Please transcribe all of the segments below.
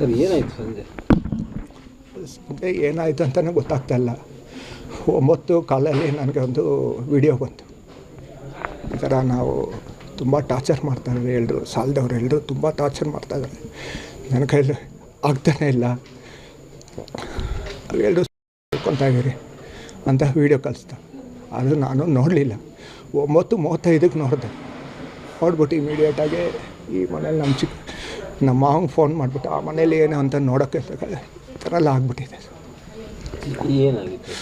Sir ಏನಾಯಿತು ಸಂಜೆ ಏನಾಯಿತು ಅಂತಲೇ ಗೊತ್ತಾಗ್ತಾಯಿಲ್ಲ. 9 ಕಾಲಲ್ಲಿ ನನಗೆ ಒಂದು ವಿಡಿಯೋ ಬಂತು. ಈ ಥರ ನಾವು ತುಂಬ ಟಾರ್ಚರ್ ಮಾಡ್ತಾಯಿದ್ದಾರೆ ಎಲ್ಲರೂ, ಸಾಲದವ್ರು ಎಲ್ಲರೂ ತುಂಬ ಟಾರ್ಚರ್ ಮಾಡ್ತಾಯಿದ್ದಾರೆ, ನನ್ನ ಕೈಯಲ್ಲಿ ಆಗ್ತಾನೇ ಇಲ್ಲ, ಎಲ್ಲರೂ ಕೊಡ್ತಾಯಿದ್ದೀರಿ ಅಂತ ವೀಡಿಯೋ ಕಳಿಸ್ತಾ. ಅದು ನಾನು ನೋಡಲಿಲ್ಲ. 9:35ಕ್ಕೆ ನೋಡಿದೆ. ನೋಡ್ಬಿಟ್ಟು ಇಮಿಡಿಯೇಟಾಗಿ ಈ ಮನೇಲಿ ನಮ್ಮ ಮಾವಂಗೆ ಫೋನ್ ಮಾಡಿಬಿಟ್ಟು ಆ ಮನೇಲಿ ಏನು ಅಂತ ನೋಡೋಕ್ಕೆ ಈ ಥರ ಎಲ್ಲ ಆಗ್ಬಿಟ್ಟಿದೆ. ಏನಾಗಿತ್ತು?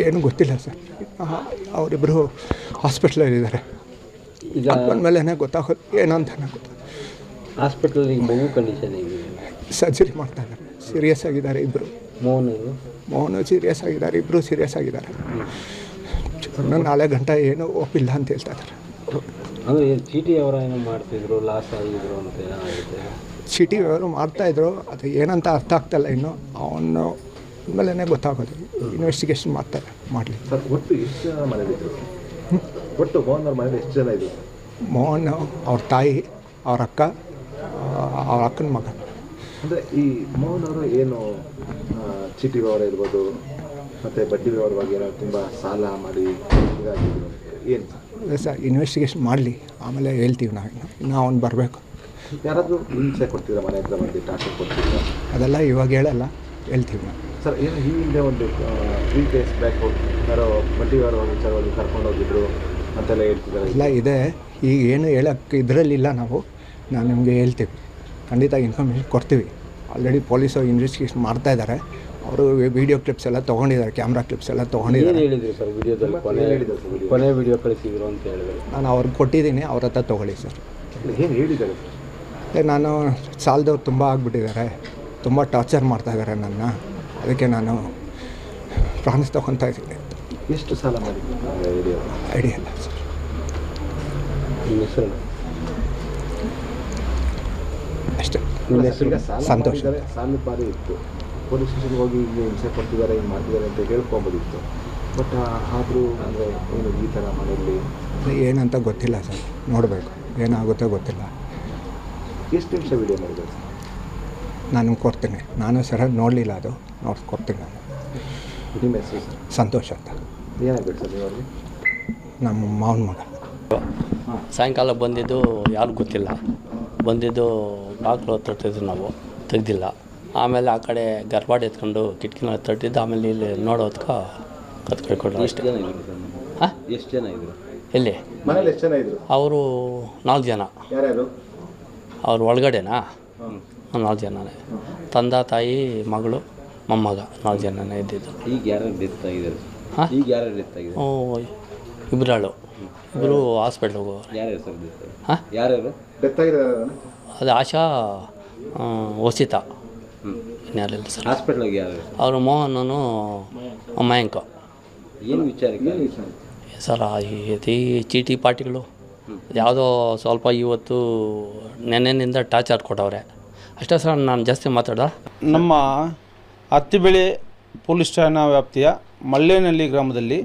ಏನು ಗೊತ್ತಿಲ್ಲ ಸರ್. ಅವರಿಬ್ಬರು ಹಾಸ್ಪಿಟ್ಲಲ್ಲಿದ್ದಾರೆ. ಈಗ ಬಂದಮೇಲೆ ಗೊತ್ತಾಗೋದು ಏನಂತ ಗೊತ್ತಾಗ. ಹಾಸ್ಪಿಟ್ಲಲ್ಲಿ ಮಗು ಕಂಡೀಷನ್ ಹೇಗಿದೆ? ಸರ್ಜರಿ ಮಾಡ್ತಾಯಿದ್ದಾರೆ. ಸೀರಿಯಸ್ ಆಗಿದ್ದಾರೆ ಇಬ್ಬರು. ಮೋಹನು ಸೀರಿಯಸ್ ಆಗಿದ್ದಾರೆ, ಇಬ್ಬರು ಸೀರಿಯಸ್ ಆಗಿದ್ದಾರೆ. ನಾಳೆ ಗಂಟೆ ಏನೂ ಒಪ್ಪಿಲ್ಲ ಅಂತ ಹೇಳ್ತಾ ಇದ್ದಾರೆ. ಅಂದರೆ ಚೀಟಿ ಅವರ ಏನೋ ಮಾಡ್ತಿದ್ರು, ಲಾಸ್ ಆಗಿದ್ರು ಅಂತ ಏನಾಗುತ್ತೆ? ಚೀಟಿ ಅವರು ಮಾಡ್ತಾಯಿದ್ರು, ಅದು ಏನಂತ ಅರ್ಥ ಆಗ್ತಾಯಿಲ್ಲ ಇನ್ನು. ಅವನು ಮೇಲೇ ಗೊತ್ತಾಗೋದು. ಇನ್ವೆಸ್ಟಿಗೇಷನ್ ಮಾಡ್ತಾರೆ, ಮಾಡಲಿ. ಒಟ್ಟು ಎಷ್ಟು ಜನ ಮನೇಲಿದ್ದರು? ಒಟ್ಟು ಮೋಹನ್ ಅವ್ರ ಮನೇಲಿ ಎಷ್ಟು ಜನ ಇದ್ದರು? ಮೋಹನ್, ಅವ್ರ ತಾಯಿ, ಅವ್ರ ಅಕ್ಕ, ಅವ್ರ ಅಕ್ಕನ ಮಗ. ಅಂದರೆ ಈ ಮೋಹನ್ ಅವರು ಏನು ಚೀಟಿ ವ್ಯವಹಾರ ಇರ್ಬೋದು ಮತ್ತು ಬಡ್ಡಿ ವ್ಯವಹಾರವಾಗಿ ಏನೋ ತುಂಬ ಸಾಲ ಮಾಡಿ ಇದಾಗಿದ್ರು ಏನು ಸರ್? ಇನ್ವೆಸ್ಟಿಗೇಷನ್ ಮಾಡಲಿ, ಆಮೇಲೆ ಹೇಳ್ತೀವಿ ನಾವು. ಇನ್ನು ಅವ್ನು ಬರಬೇಕು. ಯಾರಾದರೂ ಹಿಂಸೆ ಕೊಡ್ತಿದ್ರ ಮನೆ ಹತ್ರ ಬಂದು ಟಾರ್ಚರ್ ಕೊಡ್ತಿದ್ರ? ಅದೆಲ್ಲ ಇವಾಗ ಹೇಳಲ್ಲ, ಹೇಳ್ತೀವಿ ನಾವು. ಸರ್ ಏನು ಈ ಹಿಂದೆ ಒಂದು 3 days ಬ್ಯಾಕ್ ಯಾರೋ ಬಡ್ಡಿ ವ್ಯವಹಾರ ವಿಚಾರವಾಗಿ ಕರ್ಕೊಂಡು ಹೋಗಿದ್ರು ಅಂತೆಲ್ಲ ಹೇಳ್ತಿದ್ದಾರೆ. ಎಲ್ಲ ಇದೆ. ಈಗ ಏನು ಹೇಳೋಕ್ಕೆ ಇದರಲ್ಲಿಲ್ಲ ನಾವು. ನಾನು ನಿಮಗೆ ಹೇಳ್ತೀವಿ, ಖಂಡಿತ ಇನ್ಫಾರ್ಮೇಷನ್ ಕೊಡ್ತೀವಿ. ಆಲ್ರೆಡಿ ಪೊಲೀಸರು ಇನ್ವೆಸ್ಟಿಗೇಷನ್ ಮಾಡ್ತಾಯಿದ್ದಾರೆ. ಅವರು ವೀಡಿಯೋ ಕ್ಲಿಪ್ಸ್ ಎಲ್ಲ ತೊಗೊಂಡಿದ್ದಾರೆ, ಕ್ಯಾಮ್ರಾ ಕ್ಲಿಪ್ಸ್ ಎಲ್ಲ ತೊಗೊಂಡಿದ್ದಾರೆ. ಹೇಳಿದ್ರು ಸರ್ ವಿಡಿಯೋದಲ್ಲಿ? ಕೊನೆ ವಿಡಿಯೋ ಕಳಿಸಿದ್ರು ಅಂತ ಹೇಳಿದ್ರು. ನಾನು ಅವ್ರಿಗೆ ಕೊಟ್ಟಿದ್ದೀನಿ, ಅವ್ರ ಹತ್ರ ತೊಗೊಳ್ಳಿ ಸರ್. ಏನು ಹೇಳಿದ್ದಾರೆ? ನಾನು ಸಾಲದವ್ರು ತುಂಬ ಆಗಿಬಿಟ್ಟಿದ್ದಾರೆ, ತುಂಬ ಟಾರ್ಚರ್ ಮಾಡ್ತಾಯಿದ್ದಾರೆ ನನ್ನ, ಅದಕ್ಕೆ ನಾನು ಪ್ರಾಣ ತೊಗೊತಾ ಇದ್ದೀನಿ. ಎಷ್ಟು ಸಾಲ ಮಾಡಿದ್ರು? ಐಡಿಯಾ ಇಲ್ಲ ಸರ್. ನಿಮ್ಮ ಹೆಸರು? ಅಷ್ಟೇ. ನಿಮ್ಮ ಹೆಸರು? ಸಂತೋಷ. ಸಾಲ ಬಾರಿ ಇತ್ತು. ಪೊಲೀಸ್ ಸ್ಟೇಷನ್ಗೆ ಹೋಗಿ ಹಿಂಗೆ ಹಿಂಸೆ ಕೊಡ್ತಿದ್ದಾರೆ, ಹಿಂಗೆ ಮಾಡ್ತಿದ್ದಾರೆ ಅಂತ ಹೇಳ್ಕೊಬೋದಿತ್ತು. ಬಟ್ ಆದರೂ ಅಂದರೆ ಏನು ಈ ಥರ ಮನೆಯಲ್ಲಿ ಏನಂತ ಗೊತ್ತಿಲ್ಲ ಸರ್, ನೋಡಬೇಕು ಏನಾಗುತ್ತೋ ಗೊತ್ತಿಲ್ಲ. ಎಷ್ಟು ನಿಮಿಷ ವೀಡಿಯೋ ಮಾಡಿದ್ದಾರೆ ಸರ್? ನಾನು ಕೊಡ್ತೀನಿ. ನಾನು ಸರಿಯಾಗಿ ನೋಡಲಿಲ್ಲ, ಅದು ನೋಡ್ಕೊಡ್ತೀನಿ ನಾನು. ನಿಮ್ಮ ಹೆಸರು ಸರ್? ಸಂತೋಷ ಅಂತ. ಏನಾಗಬೇಕು ಸರ್ ನೀವು ಅವ್ರಿಗೆ? ನಮ್ಮ ಮಾವನ ಮಗ. ಸಾಯಂಕಾಲ ಬಂದಿದ್ದು ಯಾರಿಗೂ ಗೊತ್ತಿಲ್ಲ. ಬಂದಿದ್ದು ಬಾಗಿಲು ತಟ್ಟಿದ್ದು ನಾವು ತೆಗ್ದಿಲ್ಲ. ಆಮೇಲೆ ಆ ಕಡೆ ಗರ್ಭಾಡಿ ಎತ್ಕೊಂಡು ಕಿಟಕಿನ ತಟ್ಟಿದ್ದು. ಆಮೇಲೆ ಇಲ್ಲಿ ನೋಡೋದಕ್ಕೆ ಕತ್ಕೊಳ್ಕೊಡ್ರು ಅಷ್ಟೇ. ಹಾಂ, ಎಷ್ಟು ಜನ ಇದ್ರು? ಎಲ್ಲಿ ಮನೇಲಿ ಎಷ್ಟು ಜನ ಇದ್ರು? ಅವರು 4 ಜನ. ಯಾರ್ಯಾರು? ಅವ್ರು ಒಳಗಡೆನಾ? 4 ಜನನೇ. ತಂದೆ, ತಾಯಿ, ಮಗಳು, ಮೊಮ್ಮಗ, 4 ಜನನೇ ಇದ್ದಿದ್ದು. ಈಗ ಯಾರು ಡೆತ್ ಆಗಿದ್ದಾರೆ? ಹಾಂ, ಈಗ ಯಾರು ಡೆತ್ ಆಗಿದೆ? ಇಬ್ಬರು ಹಾಸ್ಪಿಟ್ಲಿಗೆ ಹೋಗೋರು. ಯಾರ್ಯಾರು ಸರ್ ಡೆತ್? ಹಾಂ, ಯಾರ್ಯಾರು ಡೆತ್ ಆಗಿದ್ದಾರೆ? ಅದು ಆಶಾ, ವಸಿತ, ಇನ್ಯಾರಿಲ್ಲ ಸರ್. ಹಾಸ್ಪಿಟ್ಲಿಗೆ ಯಾರು? ಅವರು ಮೋಹನನು, ಮಯಾಂಕ. ಏನು ವಿಚಾರಕ್ಕೆ ಸರ್? ಈ ಚೀಟಿ ಪಾರ್ಟಿಗಳು ಯಾವುದೋ ಸ್ವಲ್ಪ ಇವತ್ತು ನೆನ್ನೆನಿಂದ ಟಾರ್ಚರ್ ಕೊಟ್ಟವ್ರೆ ಅಷ್ಟೇ ಸರ್. ನಾನು ಜಾಸ್ತಿ ಮಾತಾಡ. ನಮ್ಮ ಹತ್ತಿಬೆಳೆ ಪೊಲೀಸ್ ಠಾಣಾ ವ್ಯಾಪ್ತಿಯ ಮಲ್ಲೇನಹಳ್ಳಿ ಗ್ರಾಮದಲ್ಲಿ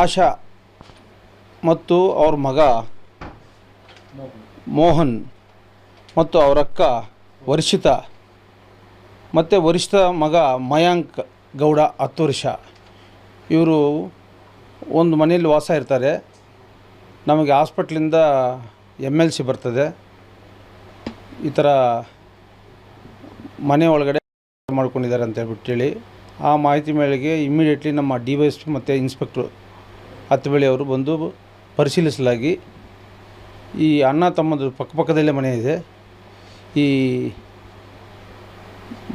ಆಶಾ ಮತ್ತು ಅವ್ರ ಮಗ ಮೋಹನ್ ಮತ್ತು ಅವರಕ್ಕ ವರ್ಷಿತಾ ಮತ್ತು ವರಿಷ್ಠ ಮಗ ಮಯಾಂಕ್ ಗೌಡ 10 ವರ್ಷ. ಇವರು ಒಂದು ಮನೆಯಲ್ಲಿ ವಾಸ ಇರ್ತಾರೆ. ನಮಗೆ ಹಾಸ್ಪಿಟ್ಲಿಂದ MLC ಬರ್ತದೆ, ಈ ಥರ ಮನೆ ಒಳಗಡೆ ಮಾಡ್ಕೊಂಡಿದ್ದಾರೆ ಅಂತ ಹೇಳ್ಬಿಟ್ಟು ಆ ಮಾಹಿತಿ ಮೇರೆಗೆ ಇಮ್ಮಿಡಿಯೇಟ್ಲಿ ನಮ್ಮ DYSP ಮತ್ತು ಇನ್ಸ್ಪೆಕ್ಟ್ರು ಹತ್ತಿಬೆಳೆಯವರು ಬಂದು ಪರಿಶೀಲಿಸಲಾಗಿ ಈ ಅಣ್ಣ ತಮ್ಮದು ಪಕ್ಕಪಕ್ಕದಲ್ಲೇ ಮನೆ ಇದೆ. ಈ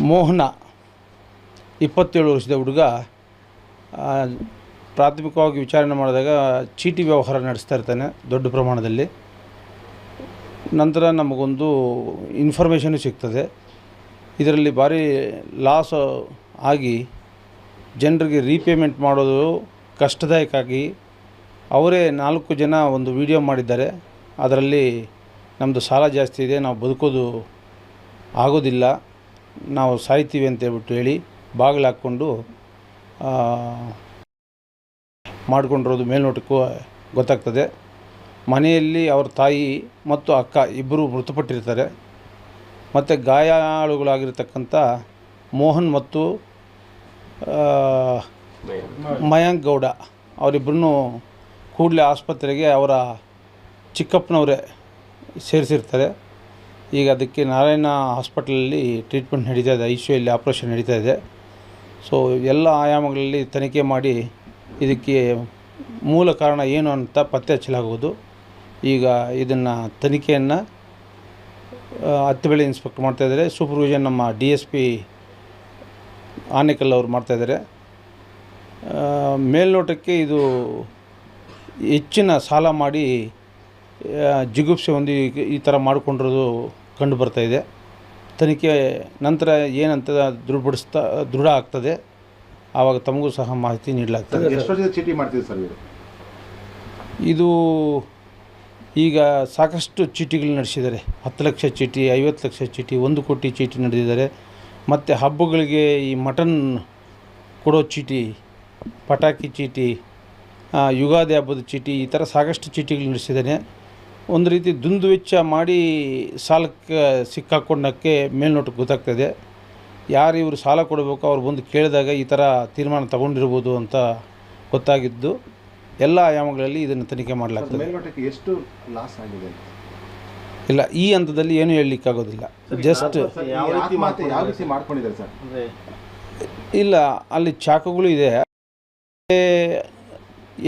ಮೋಹನ 27 ವರ್ಷದ ಹುಡುಗ ಪ್ರಾಥಮಿಕವಾಗಿ ವಿಚಾರಣೆ ಮಾಡಿದಾಗ ಚೀಟಿ ವ್ಯವಹಾರ ನಡೆಸ್ತಾ ಇರ್ತಾನೆ ದೊಡ್ಡ ಪ್ರಮಾಣದಲ್ಲಿ. ನಂತರ ನಮಗೊಂದು ಇನ್ಫಾರ್ಮೇಷನು ಸಿಗ್ತದೆ, ಇದರಲ್ಲಿ ಭಾರಿ ಲಾಸ್ ಆಗಿ ಜನರಿಗೆ ರೀಪೇಮೆಂಟ್ ಮಾಡೋದು ಕಷ್ಟದಾಯಕ ಆಗಿ ಅವರೇ 4 ಜನ ಒಂದು ವಿಡಿಯೋ ಮಾಡಿದ್ದಾರೆ. ಅದರಲ್ಲಿ ನಮ್ಮದು ಸಾಲ ಜಾಸ್ತಿ ಇದೆ, ನಾವು ಬದುಕೋದು ಆಗೋದಿಲ್ಲ, ನಾವು ಸಾಯ್ತೀವಿ ಅಂತ ಹೇಳ್ಬಿಟ್ಟು ಹೇಳಿ ಬಾಗಿಲು ಹಾಕ್ಕೊಂಡು ಮಾಡಿಕೊಂಡಿರೋದು ಮೇಲ್ನೋಟಕ್ಕೂ ಗೊತ್ತಾಗ್ತದೆ. ಮನೆಯಲ್ಲಿ ಅವ್ರ ತಾಯಿ ಮತ್ತು ಅಕ್ಕ ಇಬ್ಬರು ಮೃತಪಟ್ಟಿರ್ತಾರೆ. ಮತ್ತು ಗಾಯಾಳುಗಳಾಗಿರ್ತಕ್ಕಂಥ ಮೋಹನ್ ಮತ್ತು ಮಯಾಂಕ್ ಗೌಡ ಅವರಿಬ್ಬರನ್ನು ಕೂಡಲೇ ಆಸ್ಪತ್ರೆಗೆ ಅವರ ಚಿಕ್ಕಪ್ಪನವರೇ ಸೇರಿಸಿರ್ತಾರೆ. ಈಗ ಅದಕ್ಕೆ ನಾರಾಯಣ ಹಾಸ್ಪಿಟಲಲ್ಲಿ ಟ್ರೀಟ್ಮೆಂಟ್ ನಡೀತಾ ಇದೆ, ICUಯಲ್ಲಿ ಆಪ್ರೇಷನ್ ನಡೀತಾ ಇದೆ. ಸೊ ಎಲ್ಲ ಆಯಾಮಗಳಲ್ಲಿ ತನಿಖೆ ಮಾಡಿ ಇದಕ್ಕೆ ಮೂಲ ಕಾರಣ ಏನು ಅಂತ ಪತ್ತೆ ಹಚ್ಚಲಾಗುವುದು. ಈಗ ಇದನ್ನು ತನಿಖೆಯನ್ನು ಹತ್ತಿಬೆಳೆ ಇನ್ಸ್ಪೆಕ್ಟರ್ ಮಾಡ್ತಾಯಿದ್ದಾರೆ. ಸೂಪರ್ವಿಷನ್ ನಮ್ಮ DSP ಆನೇಕಲ್ ಅವರು ಮಾಡ್ತಾಯಿದ್ದಾರೆ. ಮೇಲ್ನೋಟಕ್ಕೆ ಇದು ಹೆಚ್ಚಿನ ಸಾಲ ಮಾಡಿ ಜಿಗುಪ್ಸೆ ಹೊಂದಿ ಈ ಥರ ಮಾಡಿಕೊಂಡಿರೋದು ಕಂಡು ಬರ್ತಾಯಿದೆ. ತನಿಖೆ ನಂತರ ಏನಂತ ದೃಢ ಆಗ್ತದೆ, ಆವಾಗ ತಮಗೂ ಸಹ ಮಾಹಿತಿ ನೀಡಲಾಗ್ತದೆ. ಎಷ್ಟು ವರ್ಷದ ಚೀಟಿ ಮಾಡ್ತಿದ್ರು ಸರ್ ಇವರು? ಇದು ಈಗ ಸಾಕಷ್ಟು ಚೀಟಿಗಳು ನಡೆಸಿದ್ದಾರೆ. 10 ಲಕ್ಷ ಚೀಟಿ, 50 ಲಕ್ಷ ಚೀಟಿ, 1 ಕೋಟಿ ಚೀಟಿ ನಡೆದಿದ್ದಾರೆ. ಮತ್ತು ಹಬ್ಬಗಳಿಗೆ ಈ ಮಟನ್ ಕೊಡೋ ಚೀಟಿ, ಪಟಾಕಿ ಚೀಟಿ, ಯುಗಾದಿ ಹಬ್ಬದ ಚೀಟಿ, ಈ ಥರ ಸಾಕಷ್ಟು ಚೀಟಿಗಳು ನಡೆಸಿದ್ದಾನೆ. ಒಂದು ರೀತಿ ದುಂದು ವೆಚ್ಚ ಮಾಡಿ ಸಾಲಕ್ಕೆ ಸಿಕ್ಕಾಕೊಂಡಕ್ಕೆ ಮೇಲ್ನೋಟಕ್ಕೆ ಗೊತ್ತಾಗ್ತದೆ. ಯಾರು ಇವರು ಸಾಲ ಕೊಡಬೇಕು ಅವ್ರು ಬಂದು ಕೇಳಿದಾಗ ಈ ಥರ ತೀರ್ಮಾನ ತಗೊಂಡಿರ್ಬೋದು ಅಂತ ಗೊತ್ತಾಗಿದ್ದು ಎಲ್ಲ ಆಯಾಮಗಳಲ್ಲಿ ಇದನ್ನು ತನಿಖೆ ಮಾಡಲಾಗ್ತದೆ. ಮೇಲ್ನೋಟಕ್ಕೆ ಎಷ್ಟು ಲಾಸ್ ಆಗಿದೆ? ಇಲ್ಲ, ಈ ಹಂತದಲ್ಲಿ ಏನು ಹೇಳಲಿಕ್ಕಾಗೋದಿಲ್ಲ. ಜಸ್ಟ್ ಯಾವ ರೀತಿ ಮಾಡ್ಕೊಂಡಿದ್ದಾರೆ ಸರ್? ಇಲ್ಲ, ಅಲ್ಲಿ ಚಾಕುಗಳು ಇದೆ.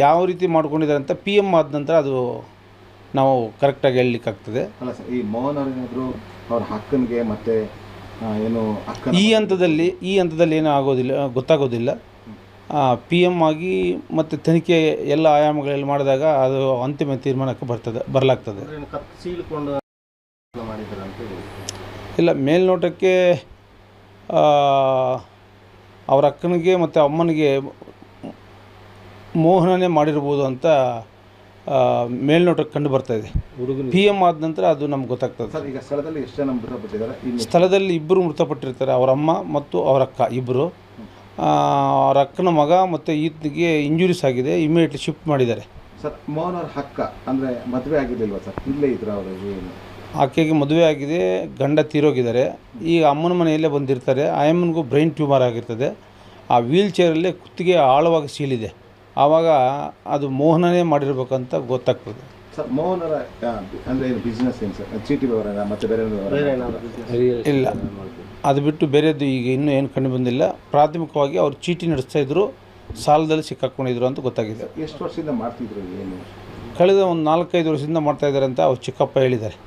ಯಾವ ರೀತಿ ಮಾಡ್ಕೊಂಡಿದ್ದಾರೆ ಅಂತ PM ಆದ ನಂತರ ಅದು ನಾವು ಕರೆಕ್ಟಾಗಿ ಹೇಳಲಿಕ್ಕಾಗ್ತದೆ. ಅಲ್ಲ ಸರ್, ಈ ಮೋಹನ್ ಅವರೇನಾದರೂ ಅವ್ರ ಅಕ್ಕನಿಗೆ ಮತ್ತು ಏನು ಈ ಹಂತದಲ್ಲಿ ಏನೂ ಆಗೋದಿಲ್ಲ, ಗೊತ್ತಾಗೋದಿಲ್ಲ. PM ಆಗಿ ಮತ್ತು ತನಿಖೆ ಎಲ್ಲ ಆಯಾಮಗಳಲ್ಲಿ ಮಾಡಿದಾಗ ಅದು ಅಂತಿಮ ತೀರ್ಮಾನಕ್ಕೆ ಬರಲಾಗ್ತದೆ. ಇಲ್ಲ, ಮೇಲ್ನೋಟಕ್ಕೆ ಅವರ ಅಕ್ಕನಿಗೆ ಮತ್ತು ಅಮ್ಮನಿಗೆ ಮೋಹನನೇ ಮಾಡಿರ್ಬೋದು ಅಂತ ಮೇಲ್ನೋಟಕ್ಕೆ ಕಂಡು ಬರ್ತಾಯಿದೆ. PM ಆದ ನಂತರ ಅದು ನಮ್ಗೆ ಗೊತ್ತಾಗ್ತದೆ. ಸರ್, ಈಗ ಸ್ಥಳದಲ್ಲಿ ಎಷ್ಟು ಜನ ಮೃತಪಟ್ಟಿದ್ದಾರೆ? ಸ್ಥಳದಲ್ಲಿ ಇಬ್ಬರು ಮೃತಪಟ್ಟಿರ್ತಾರೆ, ಅವರ ಅಮ್ಮ ಮತ್ತು ಅವರ ಅಕ್ಕ ಇಬ್ಬರು. ಅವ್ರ ಅಕ್ಕನ ಮಗ ಮತ್ತು ಈತನಿಗೆ ಇಂಜುರೀಸ್ ಆಗಿದೆ, ಇಮಿಡಿಯೇಟ್ಲಿ ಶಿಫ್ಟ್ ಮಾಡಿದ್ದಾರೆ. ಸರ್, ಮೋಹನ್ ಅವ್ರ ಅಕ್ಕ ಅಂದರೆ ಮದುವೆ ಆಗಿರಲಿಲ್ವಾ ಸರ್? ಇಲ್ಲೇ ಇದ್ರ ಅವರು? ಆಕೆಗೆ ಮದುವೆ ಆಗಿದೆ, ಗಂಡ ತೀರೋಗಿದ್ದಾರೆ. ಈಗ ಅಮ್ಮನ ಮನೆಯಲ್ಲೇ ಬಂದಿರ್ತಾರೆ. ಆಯಮ್ಮನಿಗೂ ಬ್ರೈನ್ ಟ್ಯೂಮರ್ ಆಗಿರ್ತದೆ. ಆ ವೀಲ್ ಚೇರಲ್ಲೇ ಕುತ್ತಿಗೆ ಆಳವಾಗಿ ಸೀಲಿದೆ. ಆವಾಗ ಅದು ಮೋಹನನೇ ಮಾಡಿರ್ಬೇಕಂತ ಗೊತ್ತಾಗ್ತದೆ. ಸರ್, ಮೋಹನ್ ಅವರ ಅಂದರೆ ಏನು ಬಿಸ್ನೆಸ್ ಏನು ಸರ್? ಚೀಟಿ ವ್ಯವಹಾರ ಮತ್ತು ಬೇರೆ ಇಲ್ಲ, ಅದು ಬಿಟ್ಟು ಬೇರೆದು ಈಗ ಇನ್ನೂ ಏನು ಕಂಡು ಬಂದಿಲ್ಲ. ಪ್ರಾಥಮಿಕವಾಗಿ ಅವ್ರು ಚೀಟಿ ನಡೆಸ್ತಾಯಿದ್ರು, ಸಾಲದಲ್ಲಿ ಸಿಕ್ಕಾಕೊಂಡಿದ್ರು ಅಂತ ಗೊತ್ತಾಗಿದೆ. ಎಷ್ಟು ವರ್ಷದಿಂದ ಮಾಡ್ತಿದ್ರು? ಏನು ಕಳೆದ ಒಂದು 4-5 ವರ್ಷದಿಂದ ಮಾಡ್ತಾಯಿದ್ದಾರೆ ಅಂತ ಅವ್ರು ಚಿಕ್ಕಪ್ಪ ಹೇಳಿದ್ದಾರೆ.